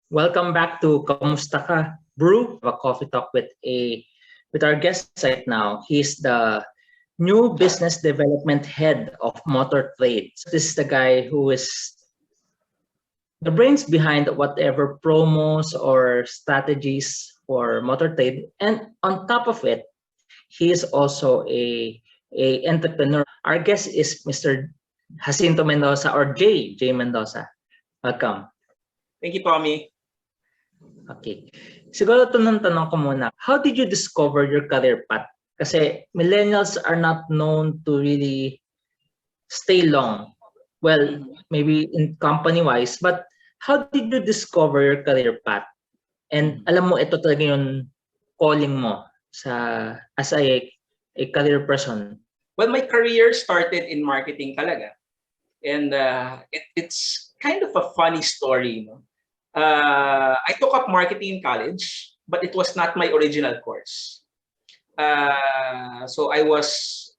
Welcome back to Kamusta Ka Brew, a coffee talk with our guest right now. He's the new business development head of MotorTrade. This is the guy who is the brains behind whatever promos or strategies for MotorTrade. And on top of it, he is also a entrepreneur. Our guest is Mr. Jacinto Mendoza or Jay Mendoza. Welcome. Thank you, Tommy. Okay. Siguro tanong ko muna, how did you discover your career path? Kasi millennials are not known to really stay long. Well, maybe in company-wise, but how did you discover your career path? And alam mo, ito talaga yung calling mo as a career person. Well, my career started in marketing talaga. And it's kind of a funny story. I took up marketing in college, but it was not my original course. So I was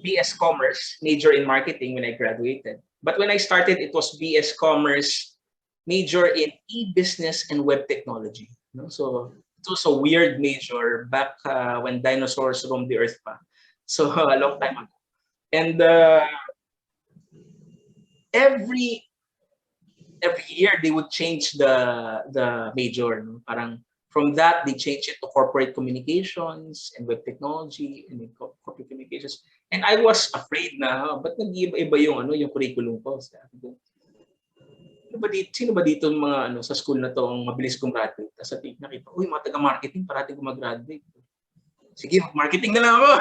BS Commerce, major in marketing when I graduated. But when I started, it was BS Commerce, major in e-business and web technology. So it was a weird major back when dinosaurs roamed the earth pa. So a long time ago. And every year they would change the major. Parang from that they changed it to corporate communications and web technology and corporate communications. And I was afraid na, ba't nag-iiba-iba yung curriculum ko? Sino ba dito mga sa school na to ang mabilis gumraduate? Tapos nakita, uy, mga taga-marketing, parating gumagraduate. Sige, marketing na lang ako.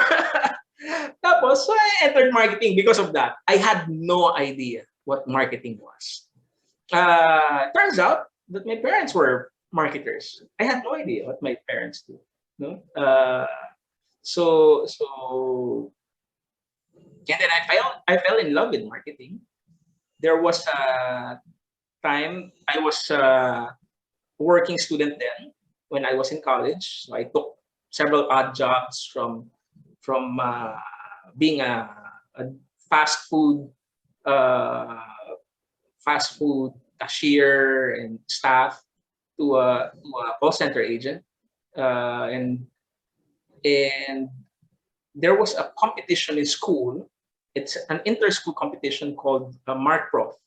Tapos, so I entered marketing because of that. I had no idea what marketing was. Turns out that my parents were marketers. I had no idea what my parents do. So and then I fell in love with marketing. There was a time I was a working student then when I was in college. So I took several odd jobs from being a fast food cashier and staff to a call center agent, and there was a competition in school. It's an inter-school competition called MarkProf.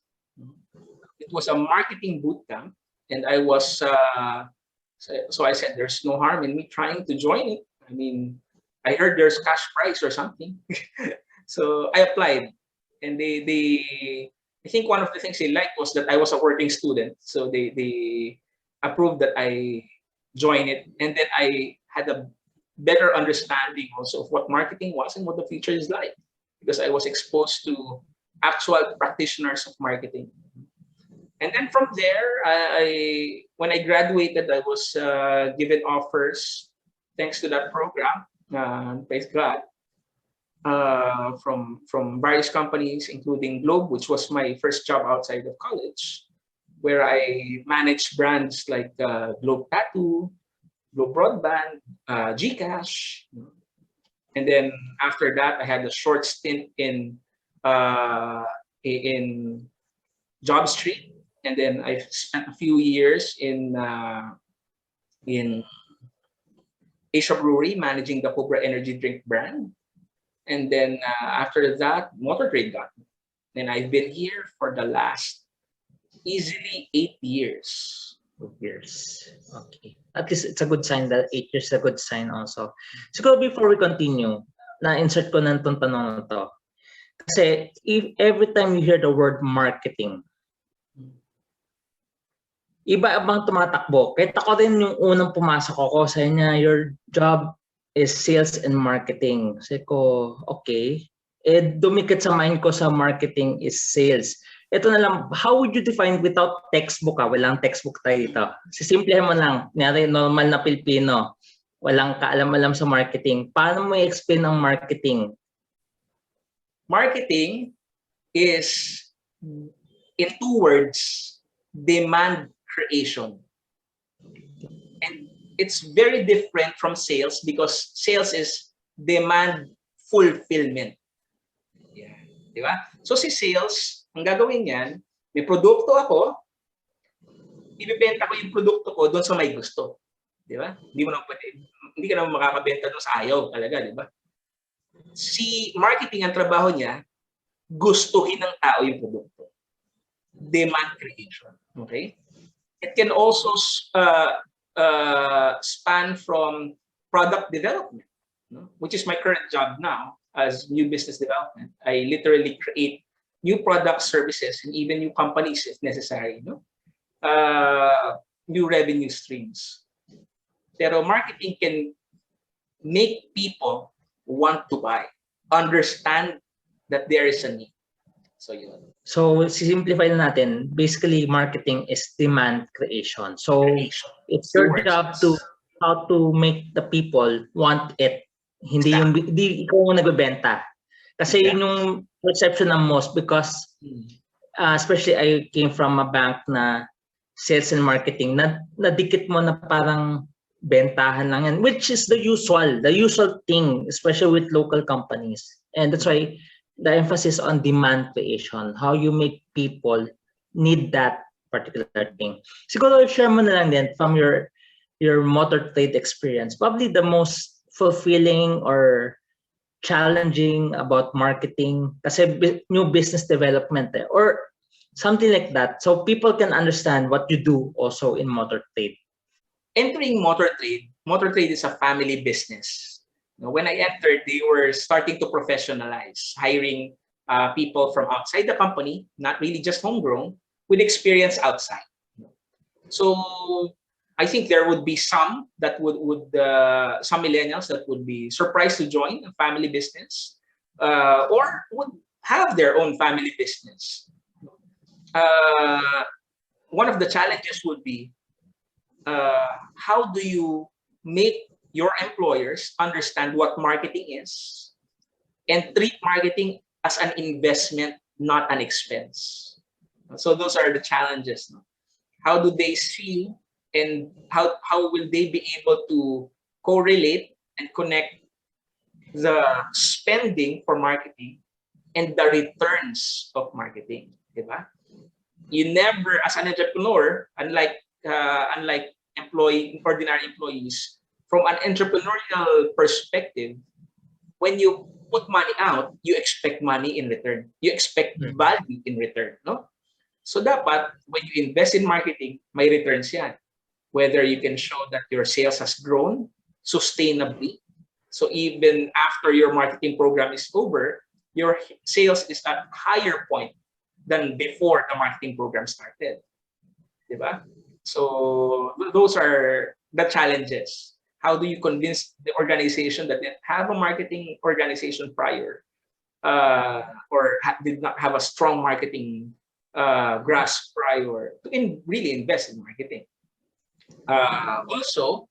It was a marketing boot camp, and I was so I said, "There's no harm in me trying to join it. I mean, I heard there's cash prize or something." So I applied, and they I think one of the things they liked was that I was a working student, so they approved that I join it, and then I had a better understanding also of what marketing was and what the future is like, because I was exposed to actual practitioners of marketing. And then from there, when I graduated, I was given offers thanks to that program. Praise God. From various companies, including Globe, which was my first job outside of college, where I managed brands like Globe Tattoo, Globe Broadband, Gcash. And then after that, I had a short stint in Job Street, and then I spent a few years in Asia Brewery, managing the Cobra Energy drink brand. And then after that, MotorTrade got me. And I've been here for the last easily 8 years. 8 years. Okay. At least it's a good sign that 8 years is a good sign also. So before we continue, na-insert ko na itong tanong na to. Kasi if every time you hear the word marketing, iba abang tumatakbo. Kahit ako rin yung unang pumasok ako sa niya, your job is sales and marketing. Sabi ko, okay. Dumikit sa mind ko sa marketing is sales. Ito na lang, how would you define without textbook? Walang textbook tayo dito. Sisimplihan mo lang, kunyari normal na Pilipino, walang kaalam-alam sa marketing. Paano mo i-explain ang marketing? Marketing is, in 2 words, demand creation. And it's very different from sales because sales is demand fulfillment. Yeah. Di ba? So si sales, ang gagawin niyan, may produkto ako, ibebenta ko yung produkto ko doon sa may gusto. Di ba? Hindi ka naman makakabenta doon sa ayaw talaga, di ba? Si marketing, ang trabaho niya, gustuhin ng tao yung produkto. Demand creation. Okay? It can also span from product development, no? Which is my current job now as new business development. I literally create new product services and even new companies if necessary, no? New revenue streams. Pero marketing can make people want to buy, understand that there is a need. So yun. So simplify na natin, basically marketing is demand creation. So it's your job to how to make the people want it. Hindi ikaw ang nagbebenta. Kasi yun yung perception ng most, because especially I came from a bank na sales and marketing, na nadikit mo na parang bentahan lang yan, which is the usual thing, especially with local companies. And that's why the emphasis on demand creation, how you make people need that particular thing. Siguro share mo na lang din from your MotorTrade experience, probably the most fulfilling or challenging about marketing, kasi new business development or something like that, so people can understand what you do also in MotorTrade. Entering MotorTrade is a family business. When I entered, they were starting to professionalize, hiring people from outside the company, not really just homegrown, with experience outside. So I think there would be some that some millennials that would be surprised to join a family business, or would have their own family business. One of the challenges would be, how do you make your employers understand what marketing is and treat marketing as an investment, not an expense? So those are the challenges. How do they see, and how will they be able to correlate and connect the spending for marketing and the returns of marketing? Diba? You never, as an entrepreneur, unlike ordinary employees, from an entrepreneurial perspective, when you put money out, you expect money in return. You expect value in return, no? So dapat, when you invest in marketing, may returns yan. Whether you can show that your sales has grown sustainably. So even after your marketing program is over, your sales is at a higher point than before the marketing program started. Diba? So those are the challenges. How do you convince the organization that didn't have a marketing organization prior, or did not have a strong marketing grasp prior, to really invest in marketing? Also,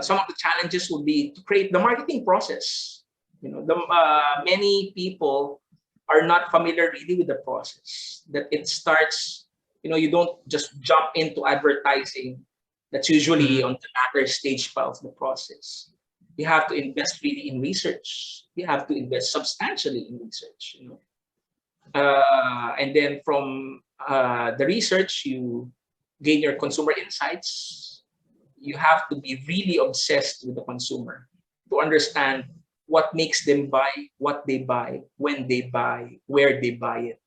some of the challenges would be to create the marketing process. Many people are not familiar really with the process. That it starts, you don't just jump into advertising. That's usually on the latter stage of the process. You have to invest really in research. You have to invest substantially in research. And then from the research, you gain your consumer insights. You have to be really obsessed with the consumer to understand what makes them buy, what they buy, when they buy, where they buy it,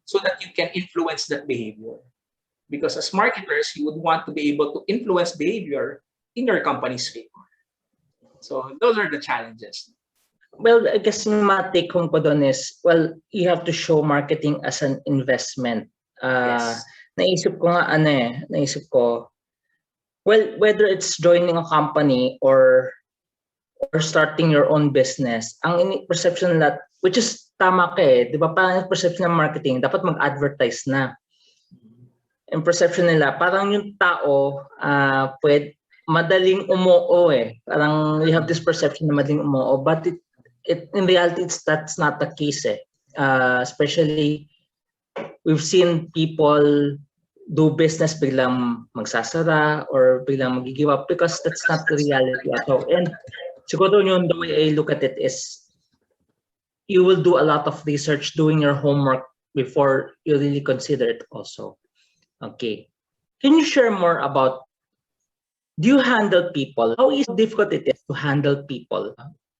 so that you can influence that behavior. Because as marketers, you would want to be able to influence behavior in your company's favor. So those are the challenges. Well, I guess my take home ko doon is, well, you have to show marketing as an investment. Yes. Naisip ko, well, whether it's joining a company or starting your own business, ang perception nila, which is tama ka di ba, parang perception ng marketing, dapat mag-advertise na. Yung perception nila, parang yung tao, madaling umoo Parang you have this perception na madaling umoo, but in reality, that's not the case especially, we've seen people do business biglang magsasara or biglang mag-give up, because that's not the reality at all. And siguro yun, the way I look at it is, you will do a lot of research, doing your homework before you really consider it also. Okay. Can you share more about, do you handle people? How difficult it is to handle people?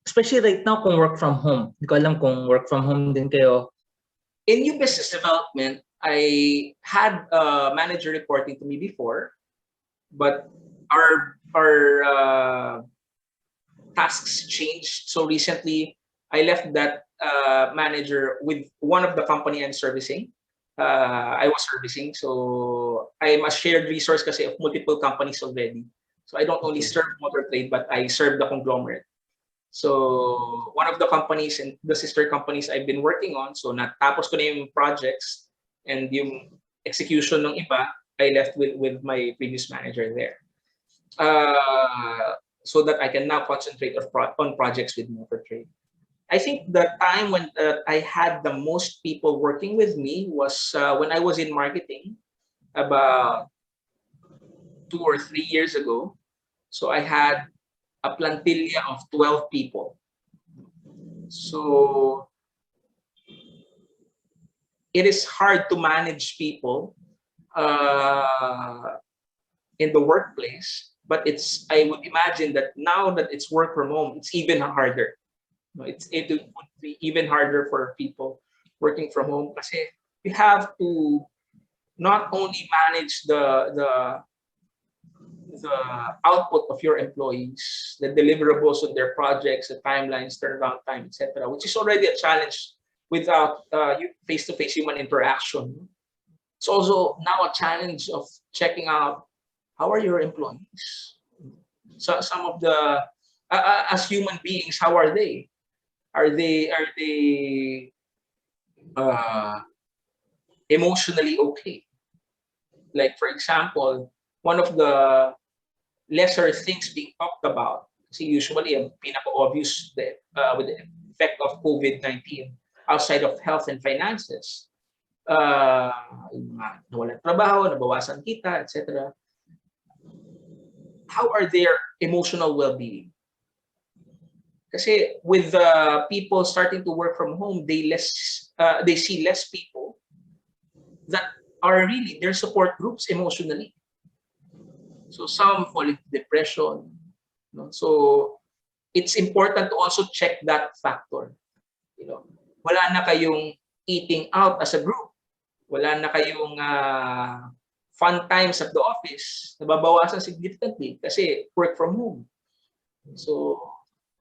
Especially right now kung work from home. Hindi ko alam kung work from home din kayo. In new business development, I had a manager reporting to me before, but our tasks changed. So recently, I left that manager with one of the company I'm servicing. I was servicing, so I'm a shared resource kasi of multiple companies already. So I don't only serve MotorTrade, but I serve the conglomerate. So one of the companies and the sister companies I've been working on, so natapos ko na yung projects and yung execution ng iba, I left with my previous manager there. So that I can now concentrate on projects with MotorTrade. I think the time when I had the most people working with me was when I was in marketing about 2 or 3 years ago. So I had a plantilla of 12 people. So it is hard to manage people in the workplace, but I would imagine that now that it's work from home, it's even harder. It would be even harder for people working from home kasi you have to not only manage the output of your employees, the deliverables of their projects, the timelines, turnaround time, etc., which is already a challenge without face-to-face human interaction. It's also now a challenge of checking out how are your employees. So some of the as human beings, how are they? Are they emotionally okay? Like for example, one of the lesser things being talked about, kasi usually ang pinaka-obvious with the effect of COVID-19 outside of health and finances, nawalan trabaho, nabawasan kita, etc. How are their emotional well-being? Kasi with people starting to work from home, they see less people that are really their support groups emotionally. So some fall into depression. So it's important to also check that factor. Wala na kayong eating out as a group. Wala na kayong fun times at the office. Nababawasan significantly kasi work from home. So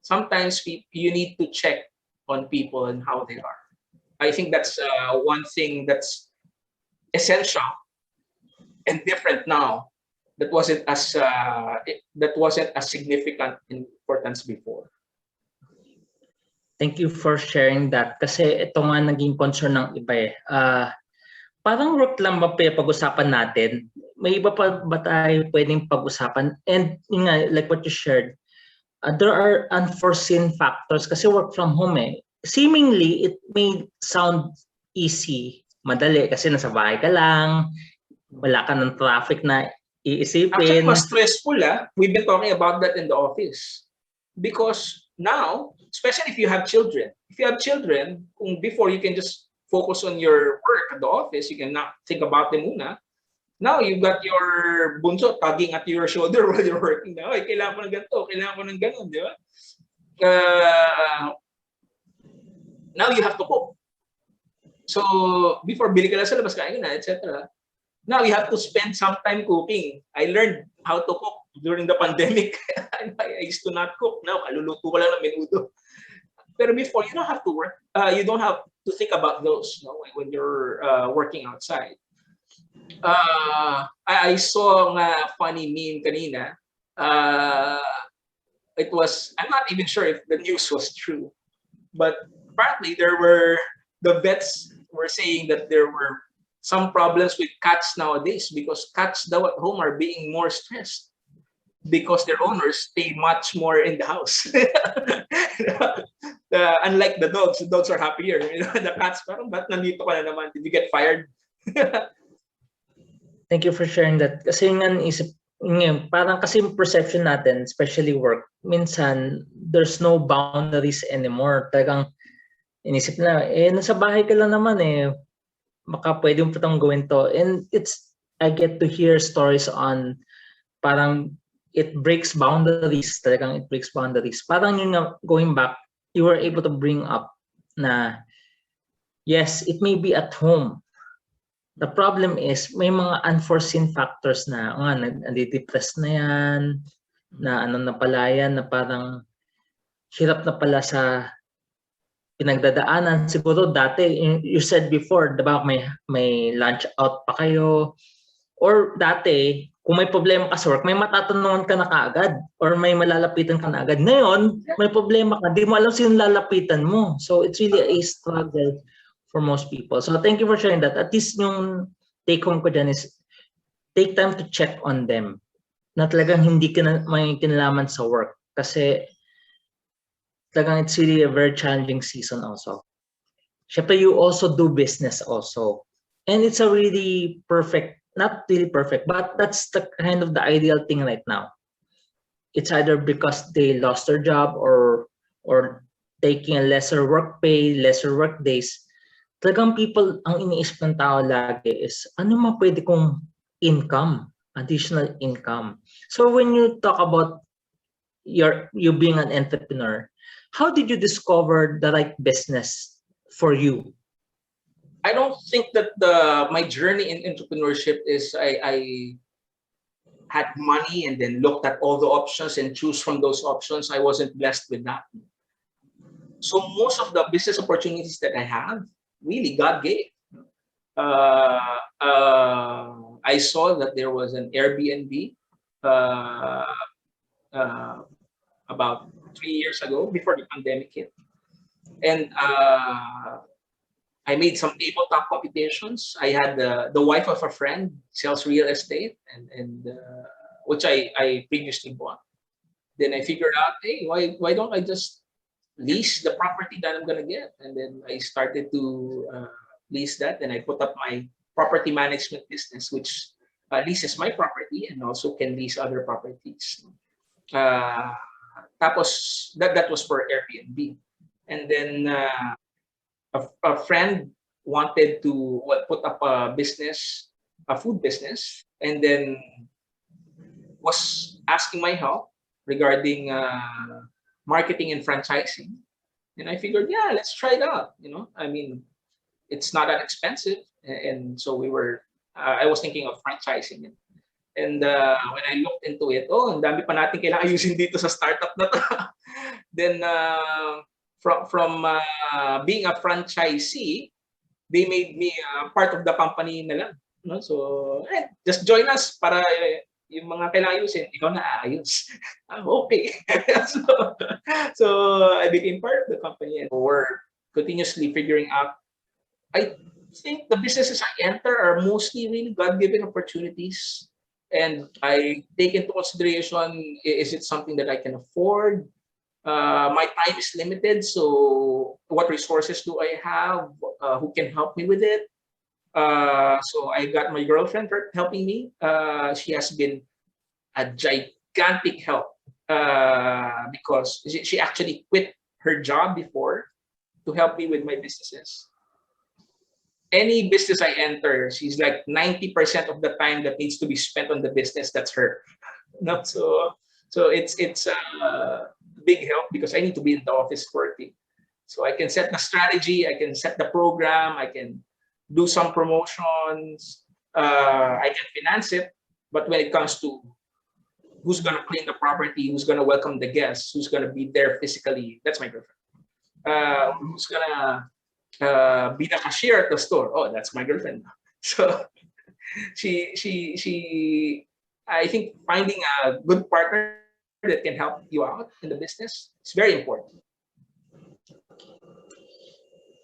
sometimes you need to check on people and how they are. I think that's one thing that's essential and different now. That wasn't as significant importance before. Thank you for sharing that. Kasi ito nga naging concern ng iba eh. Parang work lang ba pag-usapan natin? May iba pa ba tayo pwedeng pag-usapan? And yun nga, like what you shared, there are unforeseen factors kasi work from home eh. Seemingly, it may sound easy, madali kasi nasa bahay ka lang, wala ka ng traffic na iisipin. Actually, mas stressful We've been talking about that in the office. Because now, especially if you have children, kung before you can just focus on your work at the office, you can not think about them muna. Now, you've got your bunso tugging at your shoulder while you're working. Na, kailangan ko ng ganito, kailangan ko ng ganon, di ba? Now you have to cook. So, before bili ka lang sa labas, kain ka na, etc. Now you have to spend some time cooking. I learned how to cook during the pandemic. I used to not cook. Now, kaluluto ko lang ng menudo. Pero before, you don't have to work. You don't have to think about those when you're working outside. I saw a funny meme kanina. I'm not even sure if the news was true, but apparently the vets were saying that there were some problems with cats nowadays because cats now at home are being more stressed because their owners stay much more in the house. Unlike the dogs are happier. The cats, parang ba't nandito ka na naman? Did you get fired? Thank you for sharing that. Kasi parang kasi perception natin, especially work, minsan there's no boundaries anymore. Talagang inisip na, nasa bahay ka lang naman eh. Baka pwede mo patang gawin to. And it's I get to hear stories on parang it breaks boundaries, talagang it breaks boundaries. Parang yun nga, going back, you were able to bring up na, yes, it may be at home. The problem is, may mga unforeseen factors na, nadidepress na yan, na ano na pala yan, na parang hirap na pala sa pinagdadaanan. Siguro dati, you said before, diba, may lunch out pa kayo. Or dati, kung may problema ka sa work, may matatanungan ka na kaagad or may malalapitan ka na agad. Ngayon, may problema ka, di mo alam sino lalapitan mo. So it's really a struggle for most people. So thank you for sharing that. At least yung take home ko dyan is take time to check on them. Na talagang hindi ka na may kinalaman sa work. Kasi talagang it's really a very challenging season also. Syempre, you also do business also. And it's a really perfect, not really perfect, but that's the kind of the ideal thing right now. It's either because they lost their job or taking a lesser work pay, lesser work days. Talagang people, ang iniisip ng tao lagi is, ano ma pwede kong income, additional income. So when you talk about you being an entrepreneur, how did you discover the right business for you? I don't think that my journey in entrepreneurship is I had money and then looked at all the options and choose from those options. I wasn't blessed with that. So most of the business opportunities that I have, really God gave. I saw that there was an Airbnb about 3 years ago before the pandemic hit. And I made some tabletop competitions. I had the wife of a friend sells real estate, and which I previously bought. Then I figured out, hey, why don't I just lease the property that I'm gonna get? And then I started to lease that, and I put up my property management business, which leases my property and also can lease other properties. Tapos that was for Airbnb, and then. A friend wanted to put up a business, a food business, and then was asking my help regarding marketing and franchising. And I figured, yeah, let's try it out. I mean, it's not that expensive, and so I was thinking of franchising it. And when I looked into it, ang dami pa natin kailangan ayusin dito sa startup na to. Then from being a franchisee, they made me part of the company na lang. So, just join us para yung mga kailangan ayusin, ikaw na aayos. Okay. so I became part of the company, and we're continuously figuring out. I think the businesses I enter are mostly really God-given opportunities. And I take into consideration, is it something that I can afford? My time is limited, so what resources do I have? Who can help me with it? So I got my girlfriend helping me. She has been a gigantic help because she actually quit her job before to help me with my businesses. Any business I enter, she's like 90% of the time that needs to be spent on the business, that's her. Not so it's big help because I need to be in the office working. So I can set the strategy, I can set the program, I can do some promotions, I can finance it. But when it comes to who's gonna clean the property, who's gonna welcome the guests, who's gonna be there physically, that's my girlfriend. Who's gonna be the cashier at the store? Oh, that's my girlfriend. So she I think finding a good partner that can help you out in the business is very important.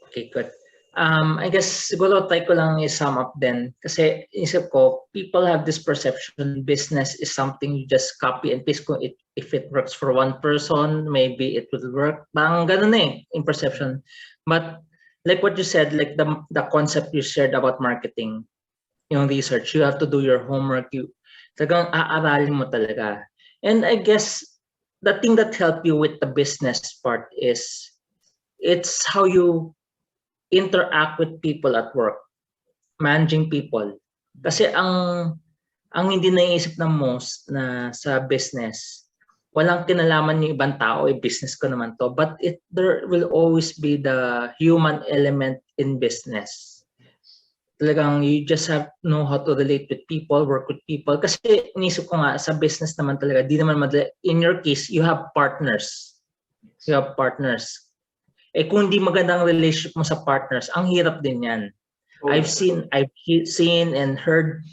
Okay, good. I guess siguro try ko lang i-sum up then. Kasi isip ko, people have this perception business is something you just copy and paste ko. If it works for one person, maybe it will work. Parang ganun in perception. But like what you said, like the concept you shared about marketing, yung research, you have to do your homework. Talagang aaralin mo talaga. And I guess the thing that helped you with the business part is it's how you interact with people at work, managing people. Kasi ang hindi naiisip ng most na sa business, walang kinalaman yung ibang tao, business ko naman to. But there will always be the human element in business. Talagang you just have to know how to relate with people, work with people. Kasi inisip ko nga, sa business naman talaga, di naman madali. In your case, you have partners. You have partners. Kung hindi magandang relationship mo sa partners, ang hirap din yan. Oh, I've seen and heard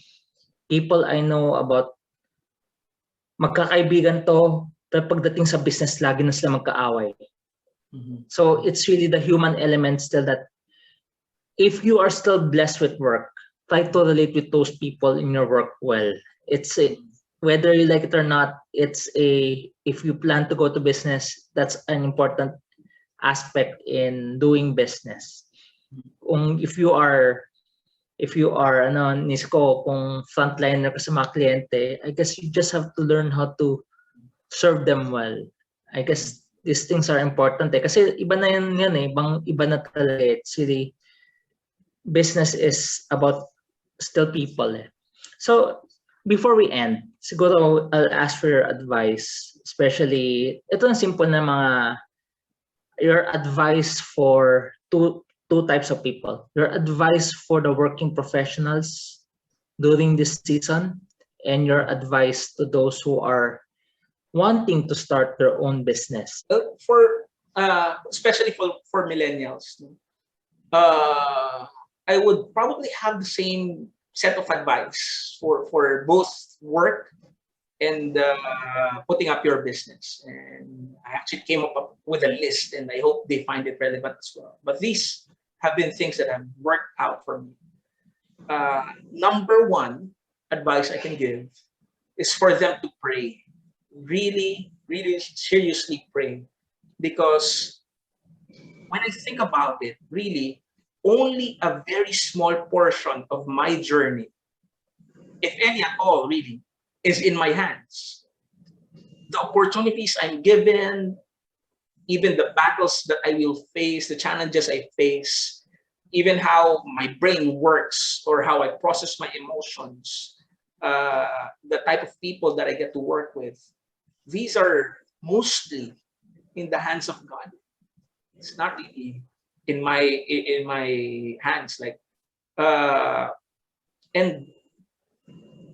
people I know about magkakaibigan to, pero pagdating sa business, lagi na sila magkaaway. So it's really the human element still that if you are still blessed with work, try to relate with those people in your work well. It's whether you like it or not, if you plan to go to business, that's an important aspect in doing business. If you are Nisko, kung frontliner ka sa mga kliyente, I guess you just have to learn how to serve them well. I guess these things are important kasi iba na yan iba na talaga. It's really, business is about still people. So before we end, siguro I'll ask for your advice, especially ito ang simple na your advice for two types of people. Your advice for the working professionals during this season, and your advice to those who are wanting to start their own business. Especially for millennials, I would probably have the same set of advice for both work and putting up your business. And I actually came up with a list, and I hope they find it relevant as well. But these have been things that have worked out for me. Number one advice I can give is for them to pray. Really, really seriously pray. Because when I think about it, really, only a very small portion of my journey, if any at all, really, is in my hands. The opportunities I'm given, even the battles that I will face, the challenges I face, even how my brain works or how I process my emotions, the type of people that I get to work with, these are mostly in the hands of God. It's not really in my hands. And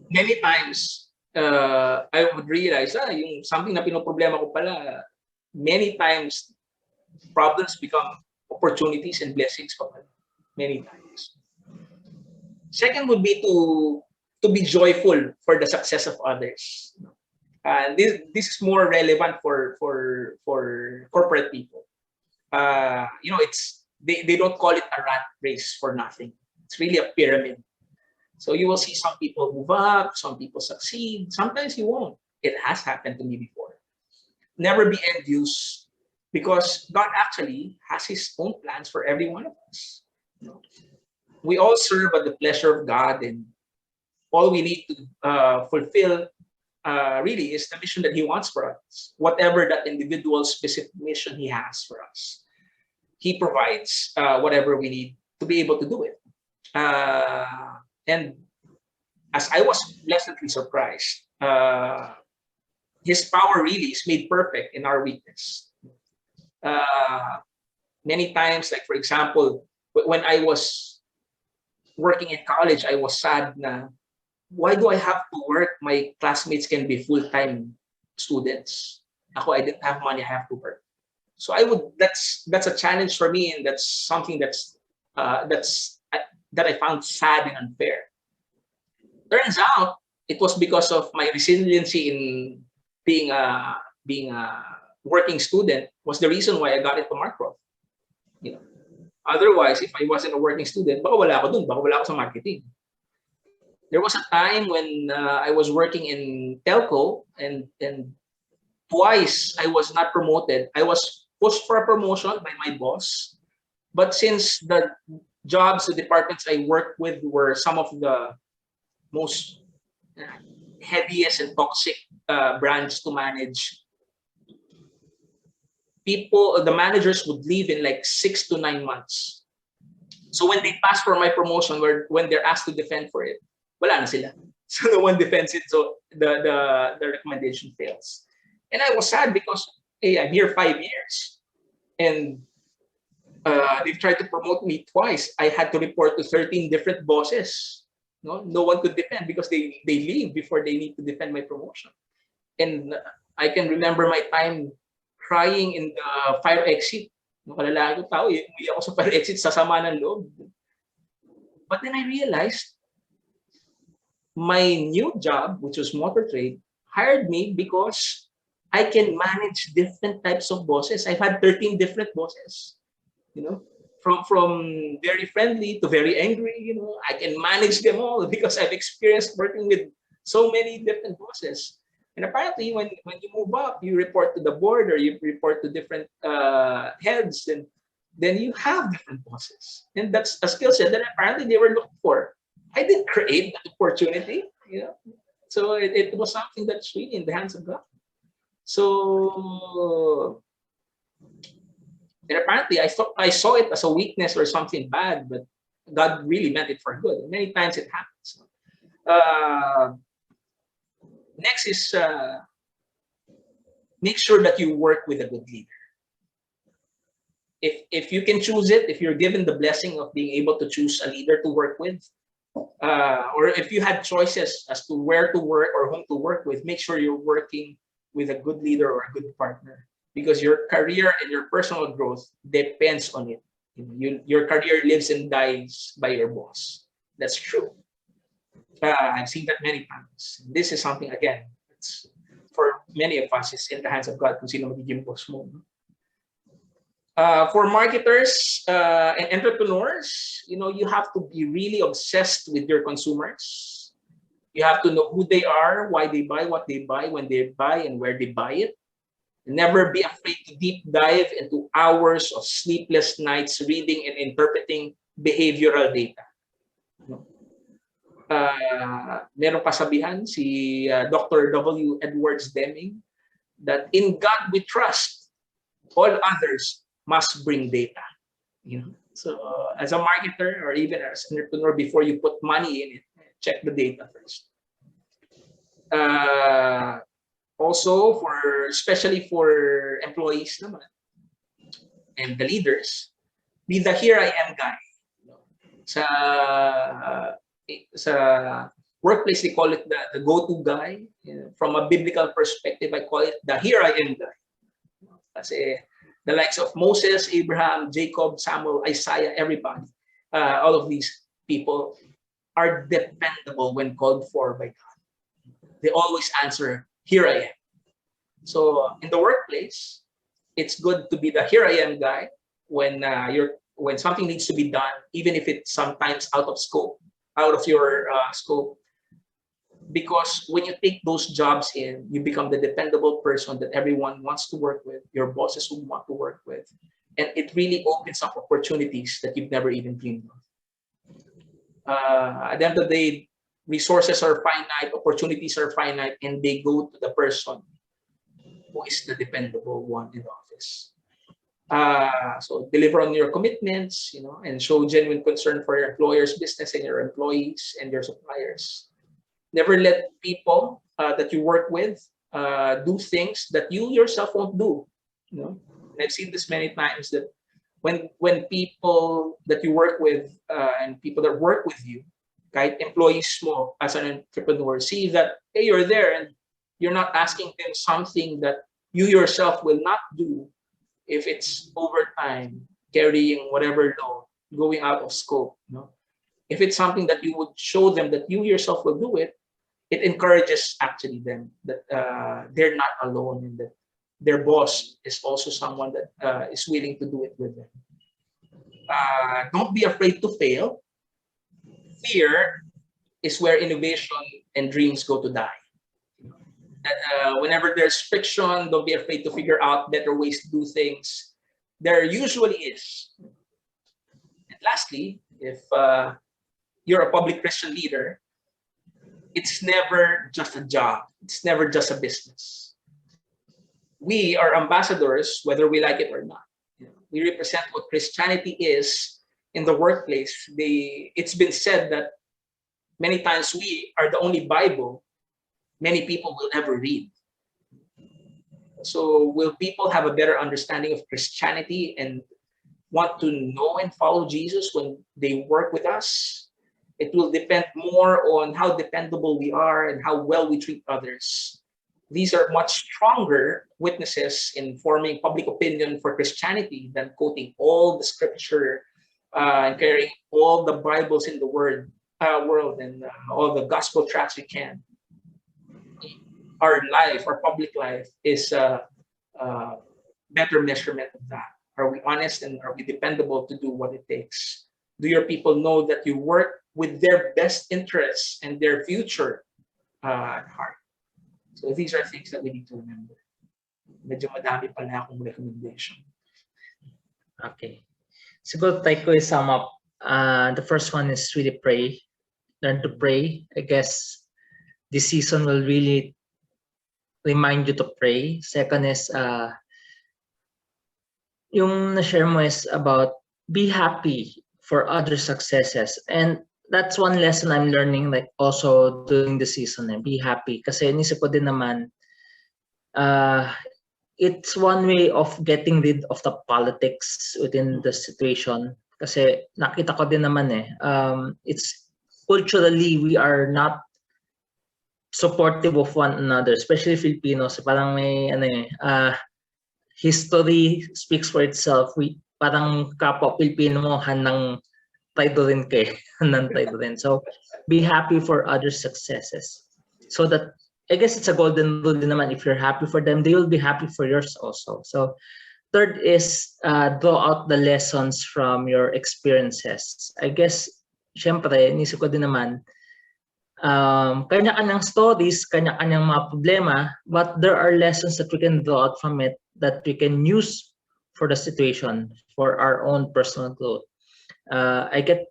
many times I would realize yung something na pinoproblema ko pala, many times problems become opportunities and blessings ko pala. Many times. Second would be to be joyful for the success of others. This is more relevant for corporate people. They don't call it a rat race for nothing. It's really a pyramid. So you will see some people move up, some people succeed. Sometimes you won't. It has happened to me before. Never be envious, because God actually has His own plans for every one of us. We all serve at the pleasure of God, and all we need to fulfill really is the mission that He wants for us. Whatever that individual specific mission He has for us, He provides whatever we need to be able to do it. And as I was pleasantly surprised, His power really is made perfect in our weakness. Many times, like for example, when I was working in college, I was sad na, why do I have to work? My classmates can be full-time students. Ako, I didn't have money, I have to work. So that's a challenge for me, and that's something that I found sad and unfair. Turns out it was because of my resiliency in being a working student was the reason why I got into MarkProf. Otherwise, if I wasn't a working student, baka wala ako dun, baka wala ako sa marketing. There was a time when I was working in telco, and twice I was not promoted. I was pushed for a promotion by my boss, but since the departments I worked with were some of the most heaviest and toxic brands to manage, the managers would leave in like 6 to 9 months. So when they pass for my promotion, when they're asked to defend for it, wala na sila. So no one defends it. So the recommendation fails. And I was sad because, hey, I'm here 5 years. And they've tried to promote me twice. I had to report to 13 different bosses. No one could defend because they leave before they need to defend my promotion. And I can remember my time crying in the fire exit. Kalalaking ko tao, umiyak ako sa fire exit sa sama ng loob. But then I realized my new job, which was MotorTrade, hired me because I can manage different types of bosses. I've had 13 different bosses, from very friendly to very angry. I can manage them all because I've experienced working with so many different bosses. And apparently, when you move up, you report to the board or you report to different heads, and then you have different bosses. And that's a skill set that apparently they were looking for. I didn't create that opportunity, So it was something that's really in the hands of God. So, and apparently I saw it as a weakness or something bad, but God really meant it for good. And many times it happens. Next is make sure that you work with a good leader. If you can choose it, if you're given the blessing of being able to choose a leader to work with, or if you had choices as to where to work or whom to work with, make sure you're working with a good leader or a good partner, because your career and your personal growth depends on it. Your career lives and dies by your boss. That's true. I've seen that many times. This is something, again, it's, for many of us, it's in the hands of God kung sino magiging boss mo. For marketers and entrepreneurs, you have to be really obsessed with your consumers. You have to know who they are, why they buy, what they buy, when they buy, and where they buy it. Never be afraid to deep dive into hours of sleepless nights reading and interpreting behavioral data. Merong kasabihan si Dr. W. Edwards Deming that in God we trust, all others must bring data. So as a marketer or even as an entrepreneur, before you put money in it, check the data first. Also, especially for employees naman and the leaders, be the here I am guy. Sa workplace, they call it the go-to guy. From a biblical perspective, I call it the here I am guy. Kasi the likes of Moses, Abraham, Jacob, Samuel, Isaiah, everybody, all of these people are dependable when called for by God. They always answer, here I am. So in the workplace, it's good to be the here I am guy when something needs to be done, even if it's sometimes out of your scope. Because when you take those jobs in, you become the dependable person that everyone wants to work with, your bosses will want to work with. And it really opens up opportunities that you've never even dreamed of. At the end of the day, resources are finite, opportunities are finite, and they go to the person who is the dependable one in the office. So deliver on your commitments, and show genuine concern for your employer's business and your employees and your suppliers. Never let people that you work with do things that you yourself won't do. And I've seen this many times that when people that you work with and people that work with you, right, employees mo as an entrepreneur, see that, hey, you're there and you're not asking them something that you yourself will not do if it's overtime, carrying whatever load, going out of scope. If it's something that you would show them that you yourself will do it, it encourages actually them that they're not alone and that their boss is also someone that is willing to do it with them. Don't be afraid to fail. Fear is where innovation and dreams go to die. Whenever there's friction, don't be afraid to figure out better ways to do things. There usually is. And lastly, if you're a public Christian leader, it's never just a job. It's never just a business. We are ambassadors, whether we like it or not. We represent what Christianity is in the workplace. It's been said that many times we are the only Bible many people will ever read. So will people have a better understanding of Christianity and want to know and follow Jesus when they work with us? It will depend more on how dependable we are and how well we treat others. These are much stronger witnesses in forming public opinion for Christianity than quoting all the scripture and carrying all the Bibles in the world and all the gospel tracts we can. Our life, our public life, is a better measurement of that. Are we honest and are we dependable to do what it takes? Do your people know that you work with their best interests and their future at heart? So these are things that we need to remember. Medyo madami pala akong recommendation. Okay. Siguro tayo ko sum up. The first one is really pray. Learn to pray. I guess this season will really remind you to pray. Second is yung na-share mo is about be happy for other successes. And that's one lesson I'm learning, like also during the season, and be happy. Kasi inisip ko din naman, it's one way of getting rid of the politics within the situation. Kasi nakita ko din naman it's culturally, we are not supportive of one another, especially Filipinos. Parang may history speaks for itself. We parang kapwa Pilipino mo handang traidorin kay handang traidorin. So be happy for other successes. So that I guess it's a golden rule din naman. If you're happy for them, they will be happy for yours also. So third is draw out the lessons from your experiences. I guess syempre inisip ko din naman kanya-kanyang stories, kanya-kanyang mga problema, but there are lessons that we can draw out from it that we can use for the situation, for our own personal growth. I get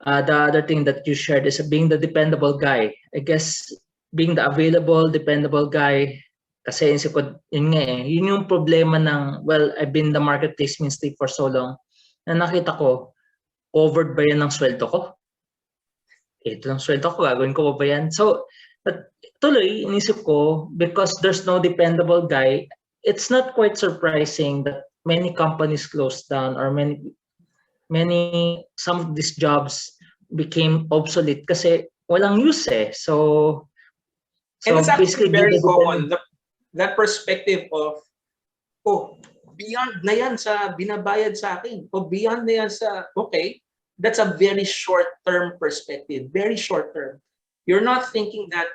the other thing that you shared is being the dependable guy. I guess being the available, dependable guy, kasi yun yung problema ng, well, I've been in the marketplace ministry for so long, na nakita ko, covered ba yan ng sweldo ko? Ito ng sweldo ko, gagawin ko ba yan? So, tuloy, inisip ko, because there's no dependable guy, it's not quite surprising that many companies closed down or some of these jobs became obsolete kasi walang use So and it's actually very common, that perspective of, beyond na yan sa binabayad sa akin, beyond na yan sa, okay, that's a very short-term perspective, very short-term. You're not thinking that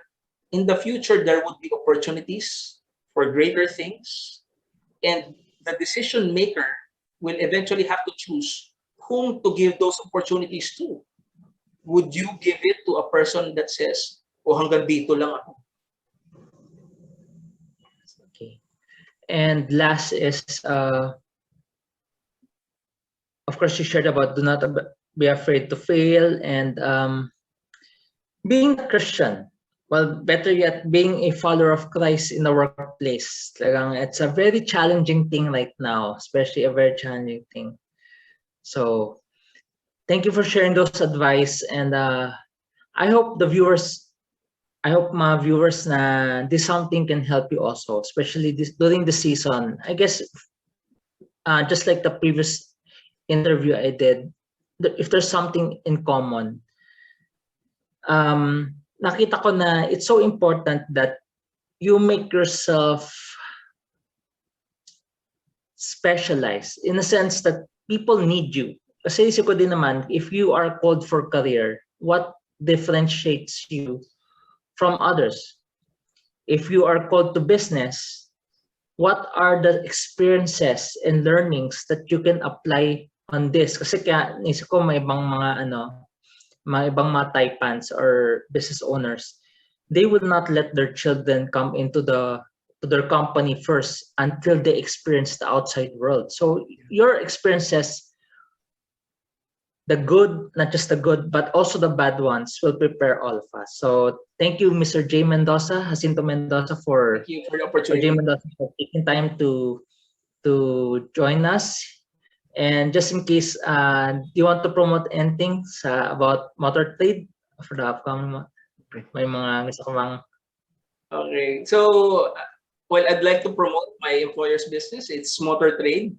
in the future there would be opportunities for greater things, and the decision maker will eventually have to choose whom to give those opportunities to. Would you give it to a person that says, hanggang dito lang ako? Okay. And last is, of course, you shared about do not be afraid to fail, and being a Christian, well, better yet, being a follower of Christ in the workplace. It's a very challenging thing right now, especially a very challenging thing. So thank you for sharing those advice, and I hope my viewers na this something can help you also, especially during the season. I guess just like the previous interview I did, if there's something in common, nakita ko na it's so important that you make yourself specialized in a sense that people need you. Kasi isip ko din naman, if you are called for career, what differentiates you from others? If you are called to business, what are the experiences and learnings that you can apply on this? Kasi kaya isip ko may ibang mga mga taipans or business owners, they would not let their children come into their company first until they experience the outside world. So your experiences, the good, not just the good, but also the bad ones, will prepare all of us. So thank you, Mr. Jay Mendoza, Jacinto Mendoza, Thank you for the opportunity. Jay Mendoza for taking time to join us. And just in case, do you want to promote anything about MotorTrade? for the upcoming month? May mga gusto ko bang Okay. So, well, I'd like to promote my employer's business. It's MotorTrade.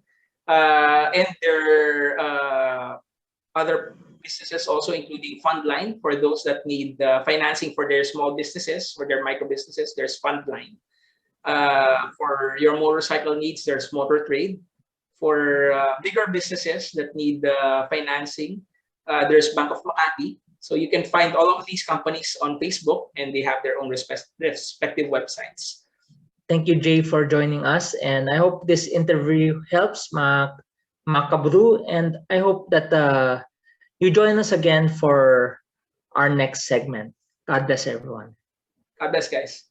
And their other businesses also, including Fundline for those that need financing for their small businesses, for their micro businesses. There's Fundline. For your motorcycle needs, there's MotorTrade. For bigger businesses that need financing, there's Bank of Makati. So you can find all of these companies on Facebook, and they have their own respective websites. Thank you, Jay, for joining us. And I hope this interview helps Makabru. And I hope that you join us again for our next segment. God bless everyone. God bless, guys.